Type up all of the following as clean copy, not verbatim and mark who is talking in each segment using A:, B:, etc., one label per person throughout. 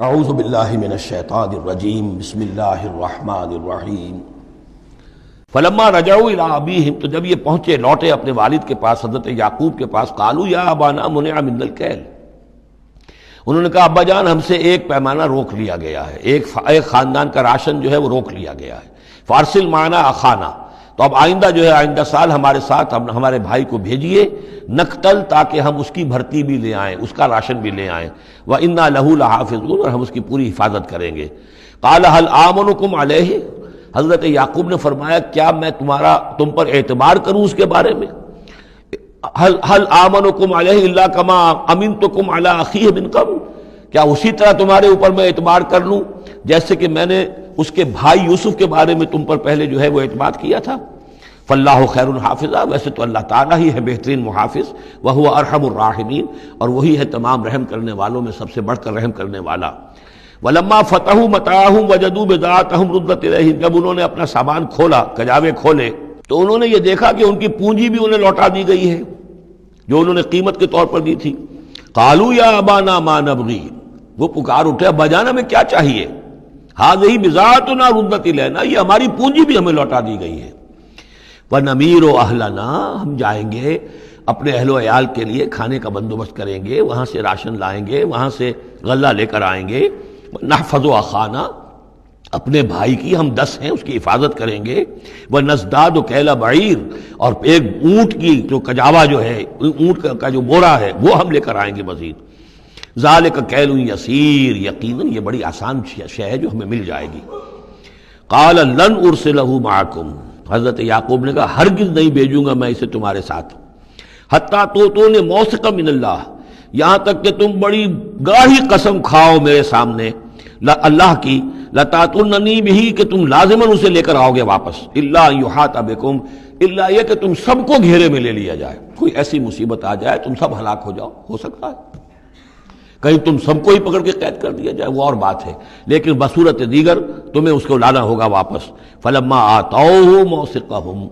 A: اعوذ باللہ من الشیطان الرجیم بسم اللہ الرحمن الرحیم فلما رجعوا الی ابیہم، تو جب یہ پہنچے لوٹے اپنے والد کے پاس، حضرت یعقوب کے پاس، قالوا یا ابانا منع منا الکیل، انہوں نے کہا ابا جان ہم سے ایک پیمانہ روک لیا گیا ہے، ایک خاندان کا راشن جو ہے وہ روک لیا گیا ہے، فارسل معنا اخانا، تو اب آئندہ جو ہے آئندہ سال ہمارے ساتھ ہمارے بھائی کو بھیجیے، نقتل، تاکہ ہم اس کی بھرتی بھی لے آئیں، اس کا راشن بھی لے آئیں، وَإِنَّا لَهُ لَحَافِظُونَ، اور ہم اس کی پوری حفاظت کریں گے۔ قَالَ هَلْ آمَنُكُمْ عَلَيْهِ، حضرت یعقوب نے فرمایا کیا میں تم پر اعتبار کروں اس کے بارے میں؟ هَلْ آمَنُكُمْ عَلَيْهِ إِلَّا كَمَا أَمِنْتُكُمْ عَلَىٰ أَخِيهِ مِنْ قَبْلُ، کیا اسی طرح تمہارے اوپر میں اعتبار کر لوں جیسے کہ میں نے اس کے بھائی یوسف کے بارے میں تم پر پہلے جو ہے وہ اعتماد کیا تھا؟ فاللہ خیر حافظہ، ویسے تو اللہ تعالیٰ ہی ہے بہترین محافظ، وہو ارحم الراحمین، اور وہی ہے تمام رحم کرنے والوں میں سب سے بڑھ کر رحم کرنے والا۔ ولما فتحوا متاعهم وجدوا بضاعتهم ردت الیہم، جب انہوں نے اپنا سامان کھولا، کجاوے کھولے، تو انہوں نے یہ دیکھا کہ ان کی پونجی بھی انہیں لوٹا دی گئی ہے جو انہوں نے قیمت کے طور پر دی تھی۔ قالوا یا ابانا ما نبغی، وہ پکار اٹھے ابا جان ہمیں کیا چاہیے؟ ہذہ بضاعتنا ردت الینا، یہ ہماری پونجی بھی ہمیں لوٹا دی گئی ہے۔ وَنَمِيرُ أَهْلَنَا، ہم جائیں گے اپنے اہل و عیال کے لیے کھانے کا بندوبست کریں گے، وہاں سے راشن لائیں گے، وہاں سے غلہ لے کر آئیں گے۔ نَحْفَظُ أَخَانَا، اپنے بھائی کی ہم 10 ہیں اس کی حفاظت کریں گے۔ وَنَزْدَادُ كَيْلَ بَعِيرٍ، اور ایک اونٹ کی جو کجاوا جو ہے، اونٹ کا جو بورا ہے وہ ہم لے کر آئیں گے مزید۔ ذَلِكَ كَيْلٌ يَسِيرٌ، یقیناً یہ بڑی آسان شے ہے جو ہمیں مل جائے گی۔ قَالَ لَنْ أُرْسِلَهُ مَعَكُمْ، حضرت یعقوب نے کہا ہرگز نہیں بھیجوں گا میں اسے تمہارے ساتھ۔ حتیٰ تؤتونی موثقا من اللہ، یہاں تک کہ تم بڑی گاڑی قسم کھاؤ میرے سامنے اللہ کی، لتاتوننی بہ، کہ تم لازماً اسے لے کر آؤ گے واپس، الا ان یحاط بکم، الا یہ کہ تم سب کو گھیرے میں لے لیا جائے، کوئی ایسی مصیبت آ جائے تم سب ہلاک ہو جاؤ، ہو سکتا ہے کہیں تم سب کو ہی پکڑ کے قید کر دیا جائے، وہ اور بات ہے، لیکن بصورت دیگر تمہیں اس کو لانا ہوگا واپس۔ فلما آتوہ موثقہم،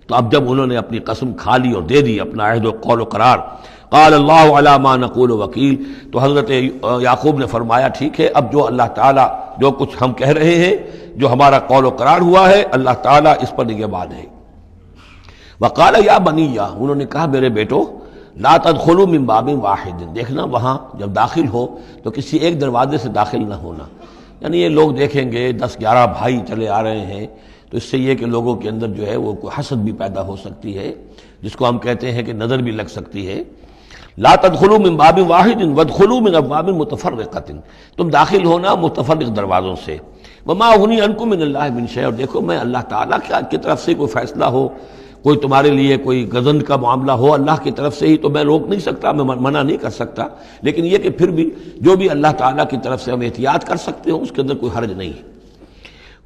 A: تو اب جب انہوں نے اپنی قسم کھا لی اور دے دی اپنا عہد و قول و قرار، قال اللہ علی ما نقول وکیل، تو حضرت یعقوب نے فرمایا ٹھیک ہے، اب جو اللہ تعالیٰ جو کچھ ہم کہہ رہے ہیں، جو ہمارا قول و قرار ہوا ہے، اللہ تعالیٰ اس پر نگہبان ہے۔ وقال یا بنی، انہوں نے کہا میرے بیٹو، لا تدخلوا من باب واحد، دیکھنا وہاں جب داخل ہو تو کسی ایک دروازے سے داخل نہ ہونا، یعنی یہ لوگ دیکھیں گے 10-11 بھائی چلے آ رہے ہیں، تو اس سے یہ کہ لوگوں کے اندر جو ہے وہ کوئی حسد بھی پیدا ہو سکتی ہے، جس کو ہم کہتے ہیں کہ نظر بھی لگ سکتی ہے۔ لا تدخلوا من باب واحد وادخلوا من ابواب متفرقۃ، تم داخل ہونا متفرق دروازوں سے۔ وما اغنی عنکم من اللہ من شیء، اور دیکھو میں اللہ تعالیٰ کی طرف سے کوئی فیصلہ ہو، کوئی تمہارے لیے کوئی غضب کا معاملہ ہو اللہ کی طرف سے ہی، تو میں روک نہیں سکتا، میں منع نہیں کر سکتا، لیکن یہ کہ پھر بھی جو بھی اللہ تعالیٰ کی طرف سے ہم احتیاط کر سکتے ہوں اس کے اندر کوئی حرج نہیں ہے۔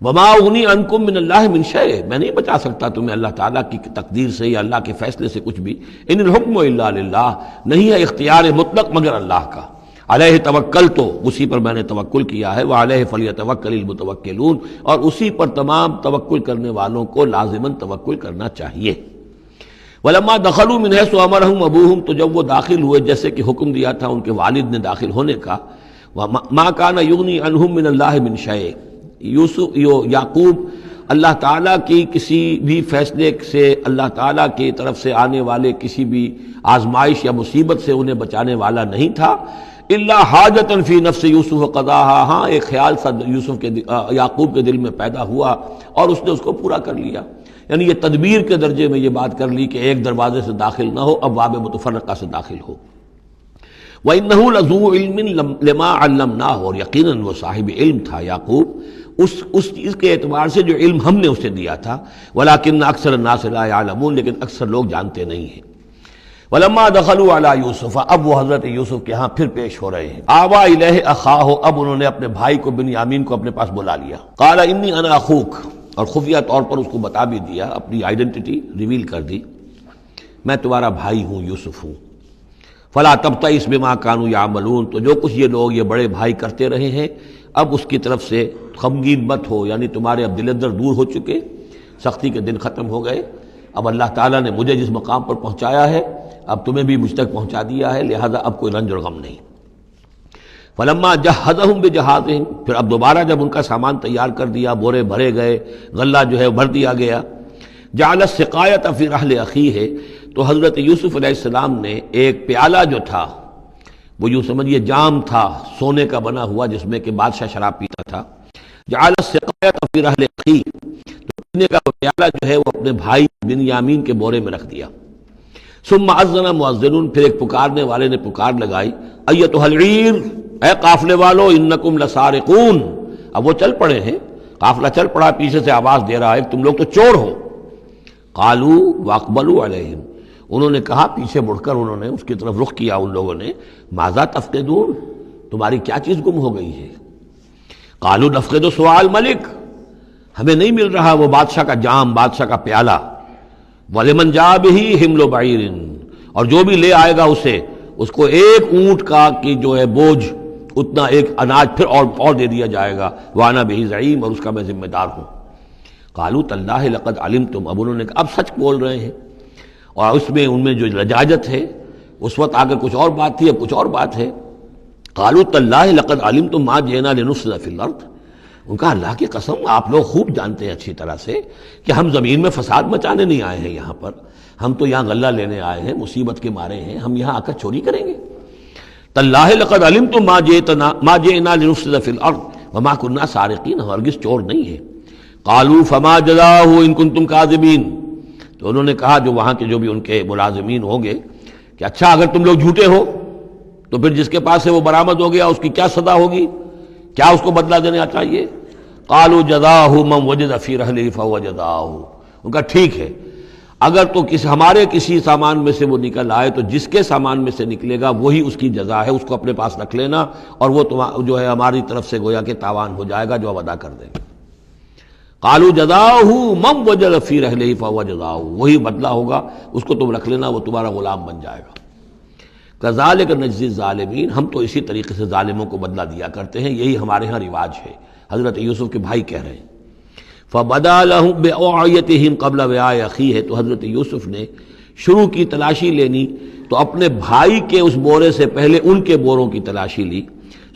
A: وما اغنی عنکم من اللہ من شیء، میں نہیں بچا سکتا تمہیں اللہ تعالیٰ کی تقدیر سے یا اللہ کے فیصلے سے کچھ بھی۔ ان الحکم الا للہ، نہیں ہے اختیار مطلق مگر اللہ کا۔ علیہ توکلت، اسی پر میں نے توکل کیا ہے، وعلیہ فلیتوکل المتوکلون، اور اسی پر تمام توکل کرنے والوں کو لازماً توکل کرنا چاہیے۔ ولما دخلوا من حیث امرهم ابوهم، تو جب وہ داخل ہوئے جیسے کہ حکم دیا تھا ان کے والد نے داخل ہونے کا، ما كان یغنی عنهم من اللہ من شیء، یعقوب اللہ تعالیٰ کی کسی بھی فیصلے سے، اللہ تعالیٰ کی طرف سے آنے والے کسی بھی آزمائش یا مصیبت سے انہیں بچانے والا نہیں تھا، الا حاجۃ فی نفس یوسف قضاها، ہاں ایک خیال سا یعقوب کے دل میں پیدا ہوا اور اس نے اس کو پورا کر لیا، یعنی یہ تدبیر کے درجے میں یہ بات کر لی کہ ایک دروازے سے داخل نہ ہو، ابواب متفرقہ سے داخل ہو۔ وَإِنَّهُ لَذُو عِلْمٍ لِمَا عَلَّمْنَاهُ، اور یقیناً وہ صاحب علم تھا یعقوب اس چیز کے اعتبار سے جو علم ہم نے اسے دیا تھا، وَلَٰكِنَّ أَكْثَرَ النَّاسِ لَا يَعْلَمُونَ، لیکن اکثر لوگ جانتے نہیں ہیں۔ وَلَمَّا دَخَلُوا عَلَىٰ يُوسُفَ، اب وہ حضرت یوسف کے ہاں پھر پیش ہو رہے ہیں۔ آوَىٰ إِلَيْهِ أَخَاهُ، اب انہوں نے اپنے بھائی کو بنیامین کو اپنے پاس بلا لیا۔ قَالَ إِنِّي أَنَا أَخُوكَ، اور خفیہ طور پر اس کو بتا بھی دیا، اپنی آئیڈینٹی ریویل کر دی، میں تمہارا بھائی ہوں، یوسف ہوں۔ فلا تبتئس بما كانوا يعملون، تو جو کچھ یہ لوگ یہ بڑے بھائی کرتے رہے ہیں اب اس کی طرف سے غمگین مت ہو، یعنی تمہارے اب دل اندر دور ہو چکے، سختی کے دن ختم ہو گئے، اب اللہ تعالیٰ نے مجھے جس مقام پر پہنچایا ہے اب تمہیں بھی مجھ تک پہنچا دیا ہے، لہذا اب کوئی رنج اور غم نہیں۔ فلما جہزہم بجہازہم، پھر اب دوبارہ جب ان کا سامان تیار کر دیا، بورے بھرے گئے، غلہ جو ہے بھر دیا گیا، جعل السقایۃ فی رحل اخیہ، تو حضرت یوسف علیہ السلام نے ایک پیالہ جو تھا، وہ یوں سمجھیے جام تھا سونے کا بنا ہوا جس میں کہ بادشاہ شراب پیتا تھا، جعل السقایۃ فی رحل اخیہ، تو پینے کا وہ پیالہ جو ہے وہ اپنے بھائی بنیامین کے بورے میں رکھ دیا۔ ثم اذن مؤذن، پھر ایک پکارنے والے نے پکار لگائی، ایتھا العیر، اے قافلے والو، انکم لسارقون، اب وہ چل پڑے ہیں، قافلہ چل پڑا، پیچھے سے آواز دے رہا ہے تم لوگ تو چور ہو۔ قالوا واقبلوا علیہم، انہوں نے کہا، پیچھے مڑ کر انہوں نے اس کی طرف رخ کیا ان لوگوں نے، ماذا تفقدون، تمہاری کیا چیز گم ہو گئی ہے؟ قالوا نفقد سؤال ملک، ہمیں نہیں مل رہا وہ بادشاہ کا جام، بادشاہ کا پیالہ، وَلِمَنْ جَاءَ بِهِ حِمْلُ بَعِيرٍ، اور جو بھی لے آئے گا اسے، اس کو ایک اونٹ کا کی جو ہے بوجھ، اتنا ایک اناج پھر اور دے دیا جائے گا، وَأَنَا بِهِ زَعِيمٌ، اور اس کا میں ذمہ دار ہوں۔ قَالُوا تَاللَّهِ لَقَدْ عَلِمْتُمْ، اب انہوں نے کہا اب سچ بول رہے ہیں، اور اس میں ان میں جو لجاجت ہے، اس وقت آگے کچھ اور بات تھی، اب کچھ اور بات ہے۔ قَالُوا تَاللَّهِ لَقَدْ عَلِمْتُمْ مَا جِئْنَا لِنُفْسِدَ فِي الْأَرْضِ، ان کا اللہ کی قسم آپ لوگ خوب جانتے ہیں اچھی طرح سے کہ ہم زمین میں فساد مچانے نہیں آئے ہیں، یہاں پر ہم تو یہاں غلہ لینے آئے ہیں، مصیبت کے مارے ہیں، ہم یہاں آ کر چوری کریں گے؟ تاللہ لقد علمتم ما جئنا لنفسد فی الارض وما كنا سارقین، ہرگز چور نہیں ہے۔ قالوا فما جزاؤہ ان کنتم کاذبین، تو انہوں نے کہا جو وہاں کے جو بھی ان کے ملازمین ہوں گے کہ اچھا اگر تم لوگ جھوٹے ہو تو پھر جس کے پاس سے وہ برآمد ہو گیا اس کی کیا سزا ہوگی، کیا اس کو بدلہ دینا چاہیے؟ قالوا جزاؤہ من وجد فی رحلہ فہو جزاؤہ، ان کا ٹھیک ہے، اگر تو ہمارے کسی سامان میں سے وہ نکل آئے تو جس کے سامان میں سے نکلے گا وہی اس کی جزا ہے، اس کو اپنے پاس رکھ لینا، اور وہ جو ہے ہماری طرف سے گویا کہ تاوان ہو جائے گا جو اب ادا کر دیں گے۔ قالوا جزاؤہ من وجد فی رحلہ فہو جزاؤہ، وہی بدلہ ہوگا، اس کو تم رکھ لینا، وہ تمہارا غلام بن جائے گا۔ کذالک نجزی الظالمین، ہم تو اسی طریقے سے ظالموں کو بدلہ دیا کرتے ہیں، یہی ہمارے ہاں رواج ہے۔ حضرت یوسف کے بھائی کہہ رہے ہیں فَبَدَا لَهُم بِأَوْعِيَتِهِمْ قَبْلَ وِعَاءِ أَخِيهِ، تو حضرت یوسف نے شروع کی تلاشی لینی تو اپنے بھائی کے اس بورے سے پہلے ان کے بوروں کی تلاشی لی،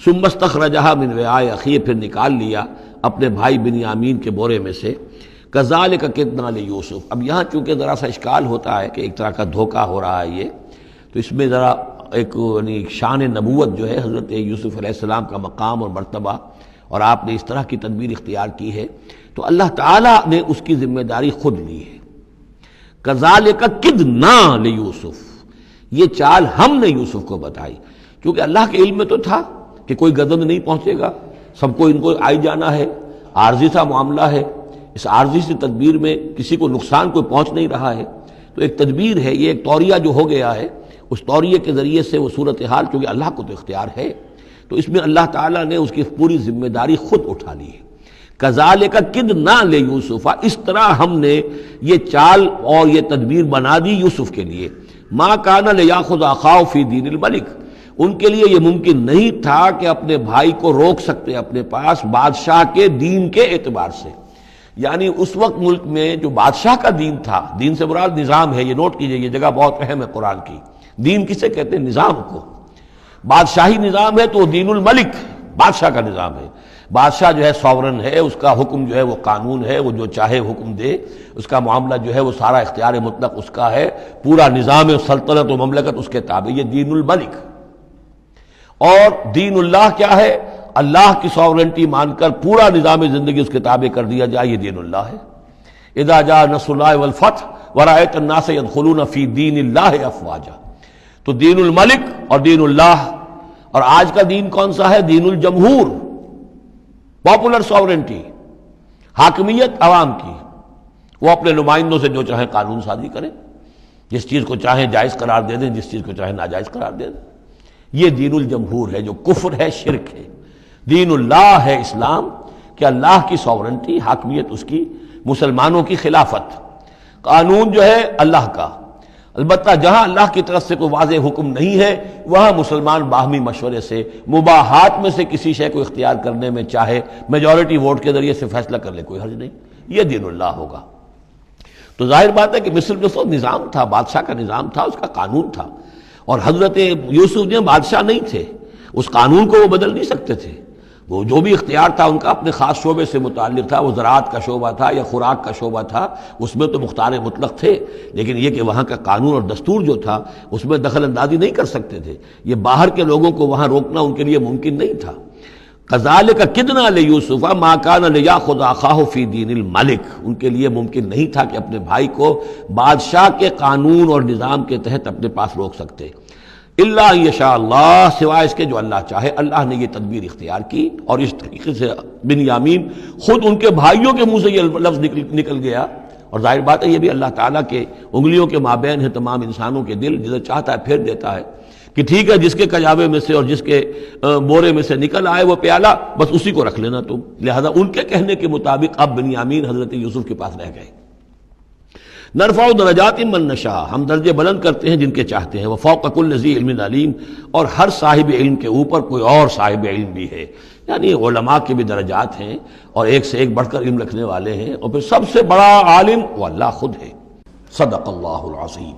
A: ثُمَّ اسْتَخْرَجَهَا مِنْ وِعَاءِ أَخِيهِ، پھر نکال لیا اپنے بھائی بنیامین کے بورے میں سے۔ كَذَلِكَ كِدْنَا لِيُوسُف، اب یہاں چونکہ ذرا سا اشکال ہوتا ہے کہ ایک طرح کا دھوکہ ہو رہا ہے یہ، تو اس میں ذرا ایک یعنی شان نبوت جو ہے حضرت یوسف علیہ السلام کا مقام اور مرتبہ، اور آپ نے اس طرح کی تدبیر اختیار کی ہے تو اللہ تعالیٰ نے اس کی ذمہ داری خود لی ہے۔ کذالک کدنا لیوسف، یہ چال ہم نے یوسف کو بتائی، کیونکہ اللہ کے علم میں تو تھا کہ کوئی گزند نہیں پہنچے گا، سب کو ان کو آئی جانا ہے، عارضی سا معاملہ ہے، اس عارضی سی تدبیر میں کسی کو نقصان کوئی پہنچ نہیں رہا ہے، تو ایک تدبیر ہے، یہ ایک توریہ جو ہو گیا ہے، اس توریہ کے ذریعے سے وہ صورتحال، چونکہ اللہ کو تو اختیار ہے، تو اس میں اللہ تعالیٰ نے اس کی پوری ذمہ داری خود اٹھا لی ہے۔ کذالک کدنا لیوسف، اس طرح ہم نے یہ چال اور یہ تدبیر بنا دی یوسف کے لیے۔ ما کان لیاخذ اخاہ فی دین الملک، ان کے لیے یہ ممکن نہیں تھا کہ اپنے بھائی کو روک سکتے اپنے پاس بادشاہ کے دین کے اعتبار سے، یعنی اس وقت ملک میں جو بادشاہ کا دین تھا، دین سے مراد نظام ہے، یہ نوٹ کیجئے، یہ جگہ بہت اہم ہے قرآن کی۔ دین کسے کہتے ہیں؟ نظام کو۔ بادشاہی نظام ہے تو وہ دین الملک، بادشاہ کا نظام ہے، بادشاہ جو ہے ساورن ہے، اس کا حکم جو ہے وہ قانون ہے، وہ جو چاہے حکم دے، اس کا معاملہ جو ہے وہ سارا اختیار مطلق اس کا ہے، پورا نظام سلطنت و مملکت اس کے تابع، یہ دین الملک۔ اور دین اللہ کیا ہے؟ اللہ کی ساورنٹی مان کر پورا نظام زندگی اس کے تابع کر دیا جائے، یہ دین اللہ ہے۔ اذا جاء نصر اللہ والفتح ورأیت الناس يدخلون فی دین اللہ افواجا، تو دین الملک اور دین اللہ۔ اور آج کا دین کون سا ہے؟ دین الجمہور، پاپولر ساورنٹی، حاکمیت عوام کی، وہ اپنے نمائندوں سے جو چاہیں قانون سازی کریں، جس چیز کو چاہیں جائز قرار دے دیں، جس چیز کو چاہیں ناجائز قرار دے دیں، یہ دین الجمہور ہے، جو کفر ہے، شرک ہے۔ دین اللہ ہے اسلام، کہ اللہ کی ساورنٹی، حاکمیت اس کی، مسلمانوں کی خلافت، قانون جو ہے اللہ کا۔ البتہ جہاں اللہ کی طرف سے کوئی واضح حکم نہیں ہے وہاں مسلمان باہمی مشورے سے مباحات میں سے کسی شے کو اختیار کرنے میں چاہے میجورٹی ووٹ کے ذریعے سے فیصلہ کر لے، کوئی حرج نہیں، یہ دین اللہ ہوگا۔ تو ظاہر بات ہے کہ مصر میں تو نظام تھا، بادشاہ کا نظام تھا، اس کا قانون تھا، اور حضرت یوسف جو بادشاہ نہیں تھے، اس قانون کو وہ بدل نہیں سکتے تھے، وہ جو بھی اختیار تھا ان کا اپنے خاص شعبے سے متعلق تھا، وہ زراعت کا شعبہ تھا یا خوراک کا شعبہ تھا، اس میں تو مختار مطلق تھے، لیکن یہ کہ وہاں کا قانون اور دستور جو تھا اس میں دخل اندازی نہیں کر سکتے تھے، یہ باہر کے لوگوں کو وہاں روکنا ان کے لیے ممکن نہیں تھا۔ کذالک کدنا لیوسف ما کان لیاخذ اخاہ فی دین الملک، ان کے لیے ممکن نہیں تھا کہ اپنے بھائی کو بادشاہ کے قانون اور نظام کے تحت اپنے پاس روک سکتے، الا یشاء اللہ، سوائے اس کے جو اللہ چاہے۔ اللہ نے یہ تدبیر اختیار کی، اور اس طریقے سے بنیامین خود ان کے بھائیوں کے منہ سے یہ لفظ نکل گیا، اور ظاہر بات ہے یہ بھی اللہ تعالیٰ کے انگلیوں کے مابین ہے تمام انسانوں کے دل، جسے چاہتا ہے پھیر دیتا ہے کہ ٹھیک ہے جس کے کجاوے میں سے اور جس کے بورے میں سے نکل آئے وہ پیالہ، بس اسی کو رکھ لینا تم۔ لہذا ان کے کہنے کے مطابق اب بنیامین حضرت یوسف کے پاس رہ گئے۔ نرفع درجات من نشاء، ہم درجے بلند کرتے ہیں جن کے چاہتے ہیں، وفوق کل ذی علم علیم، اور ہر صاحب علم کے اوپر کوئی اور صاحب علم بھی ہے، یعنی علماء کے بھی درجات ہیں اور ایک سے ایک بڑھ کر علم رکھنے والے ہیں، اور پھر سب سے بڑا عالم وہ اللہ خود ہے۔ صدق اللہ العظیم۔